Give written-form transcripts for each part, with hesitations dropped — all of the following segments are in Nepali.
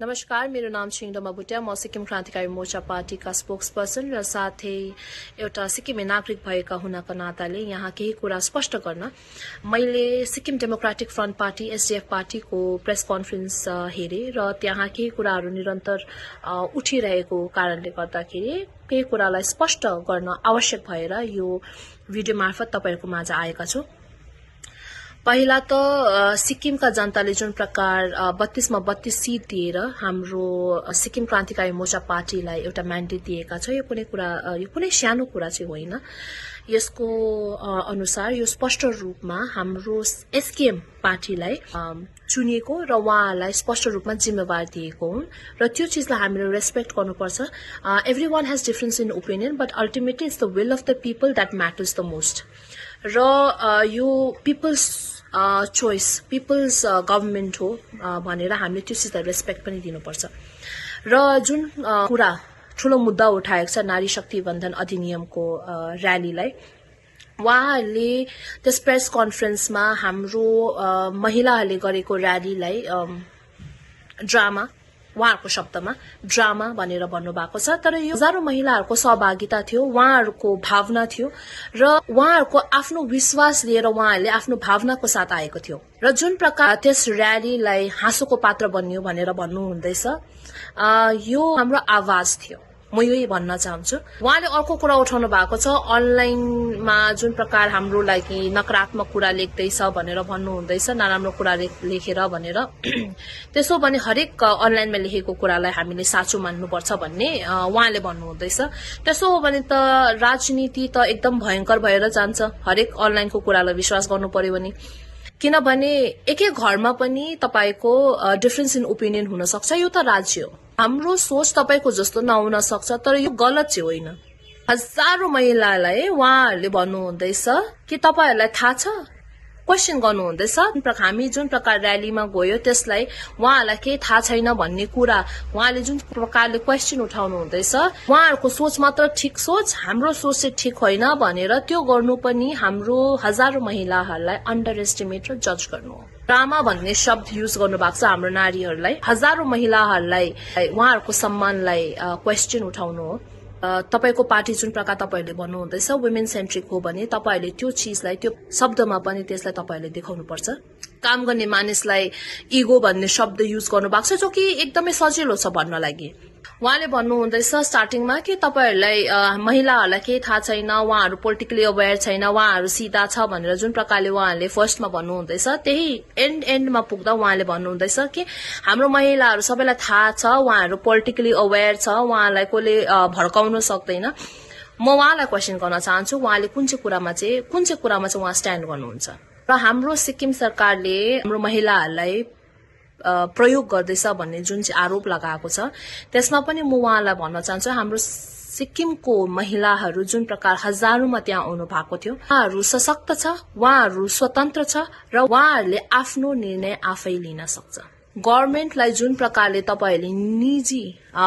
नमस्कार, मेरो नाम छिङडमा भुटिया। म सिक्किम क्रान्तिकारी मोर्चा पार्टीका स्पोक्सपर्सन र साथै एउटा सिक्किमे नागरिक भएका हुनाका नाताले यहाँ केही कुरा स्पष्ट गर्न मैले Sikkim democratic front party SDF पार्टीको प्रेस कन्फरेन्स हेरे र त्यहाँ केही कुराहरू निरन्तर उठिरहेको कारणले गर्दाखेरि केही कुरालाई स्पष्ट गर्न आवश्यक भएर यो भिडियो मार्फत तपाईहरुको माझ आएका छु। पहिला त सिक्किमका जनताले जुन प्रकार 32 मा 32 सीट दिएर हाम्रो सिक्किम क्रान्तिकारी मोर्चा पार्टीलाई एउटा म्यान्डेट दिएका छ, यो कुनै सानो कुरा चाहिँ होइन। यसको अनुसार यो स्पष्ट रूपमा हाम्रो एसकेएम पार्टीलाई चुनिएको र उहाँलाई स्पष्ट रूपमा जिम्मेवार दिएको हुन् र त्यो चीजलाई हामीले रेस्पेक्ट गर्नुपर्छ। Everyone has difference in opinion but ultimately it's the will of the people that matters the most र यो पीपल्स चोइस पीपल्स गभर्नमेन्ट हो भनेर हामीले त्यो चीजलाई रेस्पेक्ट पनि दिनुपर्छ। र जुन कुरा ठूलो मुद्दा उठाएको छ नारी शक्ति बन्धन अधिनियमको र्यालीलाई, उहाँहरूले त्यस प्रेस कन्फरेन्समा हाम्रो महिलाहरूले गरेको र्यालीलाई ड्रामा, उहाँहरूको शब्दमा ड्रामा भनेर भन्नुभएको छ। तर यो हजारौं महिलाहरूको सहभागिता थियो, उहाँहरूको भावना थियो र उहाँहरूको आफ्नो विश्वास लिएर उहाँहरूले आफ्नो भावनाको साथ आएको थियो र जुन प्रकार त्यस र्यालीलाई हाँसोको पात्र बन्यो भनेर भन्नुहुँदैछ, यो हाम्रो आवाज थियो। म यही भन्न चाहन्छु। उहाँले अर्को कुरा उठाउनु भएको छ, अनलाइनमा जुन प्रकार हाम्रो लागि नकारात्मक कुरा लेख्दैछ भनेर भन्नुहुँदैछ, नराम्रो कुरा लेखेर भनेर। त्यसो भने हरेक अनलाइनमा लेखेको कुरालाई हामीले साँचो मान्नुपर्छ भन्ने उहाँले भन्नुहुँदैछ। त्यसो हो भने त राजनीति त एकदम भयंकर भएर जान्छ, हरेक अनलाइनको कुरालाई विश्वास गर्नु पर्यो भने। किनभने एकै घरमा पनि तपाईको डिफरेन्स इन ओपिनियन हुन सक्छ, यो त राज्य हो। हाम्रो सोच तपाईको जस्तो नहुन सक्छ, तर यो गलत चाहिँ होइन। हजारौं महिलालाई उहाँहरूले भन्नुहुँदैछ कि तपाईहरुलाई थाहा छ, क्वेशन गर्नुहुँदैछ। हामी जुन प्रकार र्यालीमा गयो त्यसलाई उहाँहरूलाई केही थाहा छैन भन्ने कुरा उहाँले जुन प्रकारले क्वेशन उठाउनु हुँदैछ, उहाँहरूको सोच मात्र ठिक सोच, हाम्रो सोच चाहिँ ठिक होइन भनेर त्यो गर्नु पनि हाम्रो हजारौं महिलाहरूलाई अन्डर एस्टिमेट र जज गर्नु हो। ड्रामा भन्ने शब्द युज गर्नु भएको छ हाम्रो नारीहरूलाई, हजारौं महिलाहरूलाई उहाँहरूको सम्मानलाई क्वेशन उठाउनु हो। तपाईको पार्टी जुन प्रकार तपाईहरुले भन्नुहुँदैछ वुमेन सेन्ट्रिक हो भने तपाईहरुले त्यो चीजलाई त्यो शब्दमा पनि त्यसलाई तपाईहरुले देखाउनु पर्छ। काम गर्ने मानिसलाई इगो भन्ने शब्द युज गर्नु भएको छ, जो कि एकदमै सजिलो छ भन्न लागि। उहाँले भन्नुहुँदैछ स्टार्टिङमा कि तपाईहरुलाई महिलाहरूलाई केही थाहा छैन, उहाँहरू पोलिटिकली अवेयर छैन, उहाँहरू सिधा छ भनेर जुन प्रकारले उहाँहरूले फर्स्टमा भन्नुहुँदैछ, त्यही एन्डमा पुग्दा उहाँले भन्नुहुँदैछ कि हाम्रो महिलाहरू सबैलाई थाहा छ, उहाँहरू पोलिटिकली अवेयर छ, उहाँलाई कसले भड्काउन सक्दैन। म उहाँलाई क्वेशन गर्न चाहन्छु, उहाँले कुन चाहिँ कुरामा चाहिँ उहाँ स्ट्यान्ड गर्नुहुन्छ र हाम्रो सिक्किम सरकारले हाम्रो महिलाहरूलाई प्रयोग गर्दैछ भन्ने जुन चाहिँ आरोप लगाएको छ, त्यसमा पनि म उहाँलाई भन्न चाहन्छु, हाम्रो सिक्किमको महिलाहरू जुन प्रकार हजारौंमा त्यहाँ आउनु भएको थियो, उहाँहरू सशक्त छ, उहाँहरू स्वतन्त्र छ र उहाँहरूले आफ्नो निर्णय आफै लिन सक्छ। गभर्नमेन्टलाई जुन प्रकारले तपाईहरुले निजी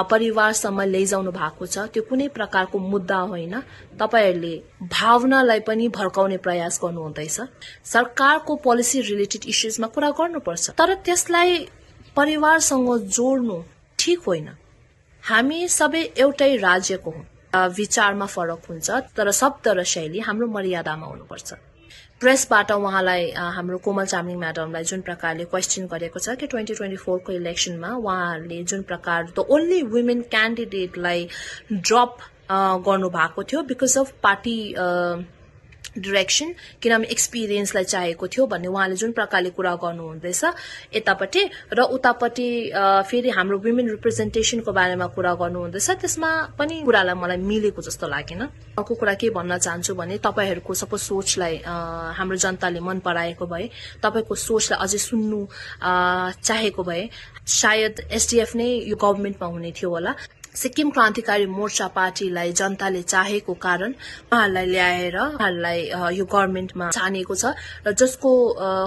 परिवारसम्म लैजाउनु भएको छ, त्यो कुनै प्रकारको मुद्दा होइन। तपाईहरुले भावनालाई पनि भड्काउने प्रयास गर्नुहुँदैछ। सरकारको पोलिसी रिलेटेड इश्यूजमा कुरा गर्नुपर्छ, तर त्यसलाई परिवारसँग जोड्नु ठिक होइन। हामी सबै एउटै राज्यको हौं, विचारमा फरक हुन्छ, तर शब्द र शैली हाम्रो मर्यादामा हुनुपर्छ। प्रेसबाट उहाँलाई हाम्रो कोमल चामलिङ म्याडमलाई जुन प्रकारले क्वेशन गरेको छ कि 2024 को इलेक्सनमा उहाँहरूले जुन प्रकार द ओन्ली वुमेन क्यान्डिडेटलाई ड्रप गर्नु भएको थियो बिकज अफ पार्टी डिरेक्सन, किनभने एक्सपिरियन्सलाई चाहेको थियो भन्ने उहाँले जुन प्रकारले कुरा गर्नुहुँदैछ यतापट्टि र उतापट्टि फेरि हाम्रो वुमेन रिप्रेजेन्टेसनको बारेमा कुरा गर्नुहुँदैछ, त्यसमा पनि कुरालाई मलाई मिलेको जस्तो लागेन। अर्को कुरा के भन्न चाहन्छु भने तपाईहरुको सपोज सोचलाई हाम्रो जनताले मन पराएको भए, तपाईको सोचलाई अझै सुन्नु चाहेको भए सायद एसडीएफ नै यो गभर्नमेन्टमा हुने थियो होला। सिक्किम क्रान्तिकारी मोर्चा पार्टीलाई जनताले चाहेको कारण उहाँहरूलाई ल्याएर उहाँहरूलाई यो गभर्नमेन्टमा छानेको छ र जसको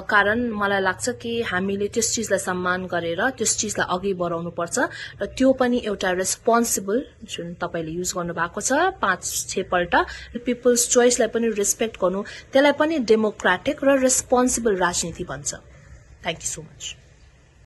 कारण मलाई लाग्छ कि हामीले त्यस चीजलाई सम्मान गरेर त्यस चीजलाई अघि बढाउनु पर्छ र त्यो पनि एउटा रेस्पोन्सिबल जुन तपाईले युज गर्नु भएको छ 5-6 पल्ट पीपल्स चोइसलाई पनि रेस्पेक्ट गर्नु, त्यसलाई पनि डेमोक्रेटिक र रेस्पोन्सिबल राजनीति भन्छ। Thank you so much.